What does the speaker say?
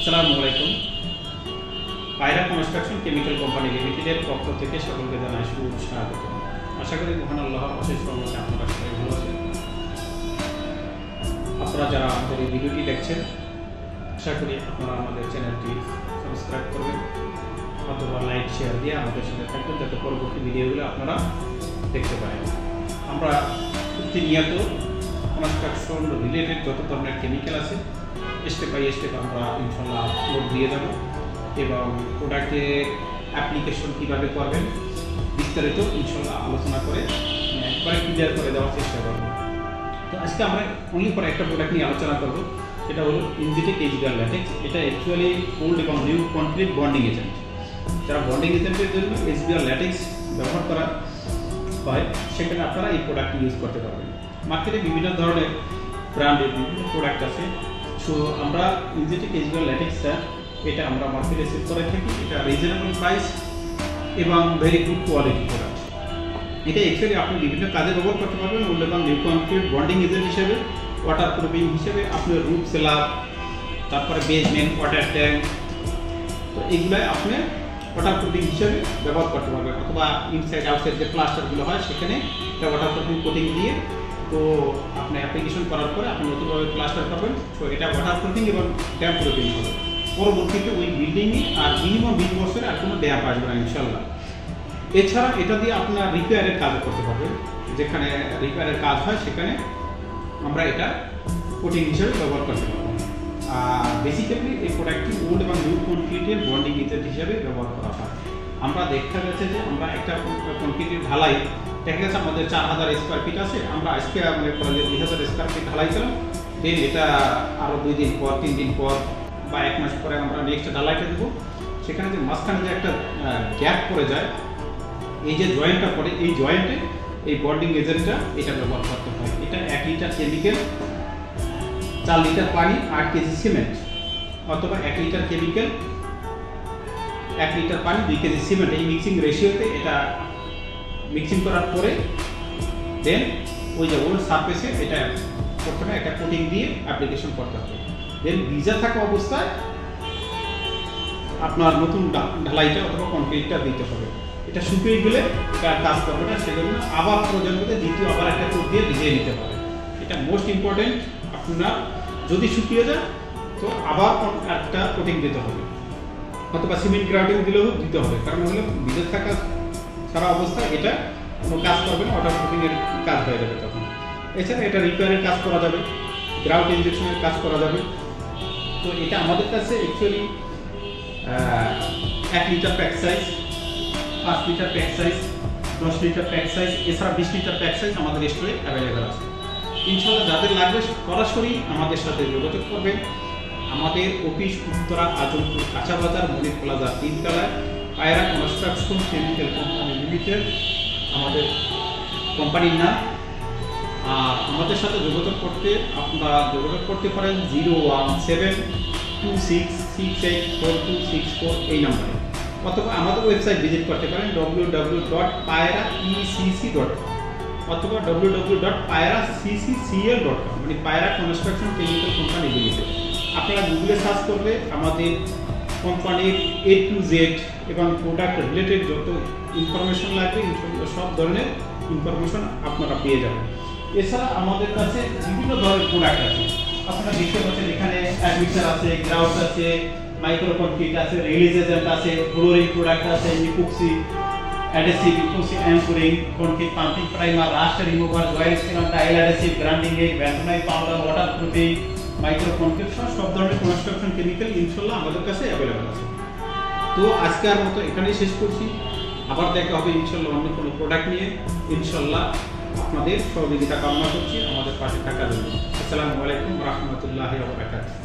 আসসালামু আলাইকুম। পায়রা কনস্ট্রাকশন কেমিক্যাল কোম্পানি লিমিটেডের পক্ষ থেকে সকলকে জানাই স্বাগত। আশা করি মহান আল্লাহর অশেষ রহমতে আপনারা সবাই ভালো আছেন। আপনারা যারা আমাদের এই ভিডিওটি দেখছেন, আশা করি আপনারা আমাদের চ্যানেলটি সাবস্ক্রাইব করবেন অথবা লাইক শেয়ার দিয়ে আমাদের সঙ্গে থাকবেন, যাতে পরবর্তী ভিডিওগুলো আপনারা দেখতে পারেন। আমরা প্রতিনিয়ত কনস্ট্রাকশন রিলেটেড যত ধরনের কেমিক্যাল আছে স্টেপ বাই স্টেপ আমরা ইনশাল্লাহ আপলোড দিয়ে যাব এবং প্রোডাক্টের অ্যাপ্লিকেশন কীভাবে করবেন বিস্তারিত ইনশাল্লাহ আলোচনা করে একবারে ক্লিয়ার করে দেওয়ার চেষ্টা করব। তো আজকে আমরা অনলি ফর একটা প্রোডাক্ট নিয়ে আলোচনা করব, এটা হলো ইনজিটেক এইচবিআর ল্যাটেক্স। এটা অ্যাকচুয়ালি ওল্ড এবং নিউ কনক্রিট বন্ডিং এজেন্ট। যারা বন্ডিং এজেন্টের জন্য এইচবিআর ল্যাটেক্স ব্যবহার করা হয়, সেখানে আপনারা এই প্রোডাক্ট ইউজ করতে পারবেন। মার্কেটে বিভিন্ন ধরনের ব্র্যান্ডের বিভিন্ন প্রোডাক্ট আছে। সো আমরা ইনজিটেক এইচবিআর ল্যাটেক্সটা এটা আমরা মার্কেটে সেল করে থাকি। এটা রিজনেবল প্রাইস এবং ভেরি গুড কোয়ালিটি প্রোডাক্ট। এটা অ্যাকচুয়ালি আপনি বিভিন্ন কাজে ব্যবহার করতে পারবেন। ওল্ড এবং নিউ কনক্রিট বন্ডিং এজেন্ট হিসেবে, ওয়াটার প্রুফিং হিসেবে, আপনার রুফ সেলার, তারপরে বেসমেন্ট, ওয়াটার ট্যাঙ্ক, তো এইগুলাই আপনি ওয়াটার প্রুফিং হিসেবে ব্যবহার করতে পারবেন। অথবা ইনসাইড আউটসাইড যে প্লাস্টারগুলো হয় সেখানে এটা ওয়াটার প্রুফিং কোটিং দিয়ে তো আপনি অ্যাপ্লিকেশন করার পরে আপনি নতুনভাবে প্লাস্টার করবেন। তো এটা ওয়াটার প্রুফিং এবং ড্যাম্প প্রুফিং হবে। পরবর্তীতে ওই বিল্ডিংয়ে আর মিনিমাম 20 বছরে আর কোনো ড্যাম্প আসবে না ইনশাল্লাহ। এছাড়া এটা দিয়ে আপনার রিপেয়ারের কাজ করতে পারবেন। যেখানে রিপেয়ারের কাজ হয় সেখানে আমরা এটা কোটিং হিসেবে ব্যবহার করতে পারবো। আর বেসিক্যালি এই প্রোডাক্টটি ওল্ড এবং নিউ কনক্রিটের বন্ডিং এজেন্ট হিসেবে ব্যবহার করা হয়। আমরা দেখা যাচ্ছে যে আমরা একটা কনক্রিটের ঢালাই দেখা গেছে আমাদের 4000 স্কোয়ার ফিট আছে, আমরা আজকে মনে করেন যে 2000 স্কোয়ার ফিট ঢালাই ছিলাম, দেন এটা আরও 2 দিন পর 3 দিন পর বা 1 মাস পরে আমরা নেক্সট ঢালাইটা দেবো। সেখানে যে মাঝখানে যে একটা গ্যাপ পড়ে যায়, এই যে জয়েন্টটা পড়ে, এই জয়েন্টে এই বন্ডিং এজেন্টটা এটা ব্যবহার করতে হয়। এটা 1 লিটার কেমিক্যাল, 4 লিটার পানি, 8 কেজি সিমেন্ট, অথবা 1 লিটার কেমিক্যাল, 1 লিটার পানি, 2 কেজি সিমেন্ট, এই মিক্সিং রেশিওতে এটা মিক্সিং করার পরে দেন ওই যে ওল্ড সারফেসে এটা প্রথমে একটা কোটিং দিয়ে অ্যাপ্লিকেশন করতে হবে। দেন ভিজা থাকা অবস্থায় আপনার নতুন ঢালাইটা অথবা কনক্রিটটা দিতে হবে। এটা শুকিয়ে গেলে এটা কাজ করবে না, সেজন্য আবার প্রয়োজনমতো দ্বিতীয় আবার একটা কোট দিয়ে ভিজিয়ে নিতে হবে। এটা মোস্ট ইম্পর্টেন্ট। আপনার যদি শুকিয়ে যায় তো আবার একটা কোটিং দিতে হবে, অথবা সিমেন্ট গ্রাউন্ডিং দিলেও দিতে হবে। কারণ হলো ভিজে থাকা সারা অবস্থায় এটা কোনো কাজ করবে না, ওয়াটার প্রুফিংয়ের কাজ হয়ে যাবে তখন। এছাড়া এটা রিপেয়ারের কাজ করা যাবে, গ্রাউন্ড ইনজেকশনের কাজ করা যাবে। তো এটা আমাদের কাছে actually 1 litre pack size, 5 litre pack size, 10 litre pack size, এছাড়া 20 লিটার প্যাক সাইজ আমাদের স্টোরে অ্যাভেলেবেল আছে। ইনশাল্লাহ যাদের লাগবে সরাসরি আমাদের সাথে যোগাযোগ করবেন। আমাদের অফিস উত্তরা আজমপুর কাঁচা বাজার, মনির প্লাজা 3 তলায়, পায়রা কনস্ট্রাকশন কেমিক্যাল কোম্পানি লিমিটেড আমাদের কোম্পানির নাম। আর আমাদের সাথে যোগাযোগ করতে আপনারা যোগাযোগ করতে পারেন 01726684264 এই নম্বরে, অথবা আমাদের ওয়েবসাইট ভিজিট করতে পারেন www.payraecc.com অথবা www.payraccl.com, মানে পায়রা কনস্ট্রাকশন কেমিক্যাল কোম্পানি লিমিটেড। আপনারা গুগলে সার্চ করলে আমাদের কোম্পানির A to Z এবং প্রোডাক্ট রিলেটেড যত ইনফরমেশন লাগবে সব ধরনের ইনফরমেশন আপনারা পেয়ে যাবেন। এছাড়া আমাদের কাছে বিভিন্ন ধরনের প্রোডাক্ট আছে। আপনারা দেখতে পাচ্ছেন এখানে অ্যাডমিক্সার আছে, গ্রাউট আছে, মাইক্রো কনক্রিট আছে, রিলিজ এজেন্ট আছে, ফ্লোরিং প্রোডাক্ট আছে, epoxy, adhesive, epoxy anchoring, concrete pumping primer, rust remover, joint seal, tile adhesive, grinding aid, ব্যান্ডনাই powder, waterproofing, micro concrete সব ধরনের কনস্ট্রাকশন কেমিক্যাল ইনশাল্লাহ আমাদের কাছে অ্যাভেলেবেল আছে। তো আজকের মতো এখানেই শেষ করছি। আবার দেখা হবে ইনশাল্লাহ অন্য কোনো প্রোডাক্ট নিয়ে। ইনশাল্লাহ আপনাদের সহযোগিতা কামনা করছি আমাদের পাশে থাকার জন্য। আসসালামু আলাইকুম ওয়া রাহমাতুল্লাহি ওয়া বারাকাতুহু।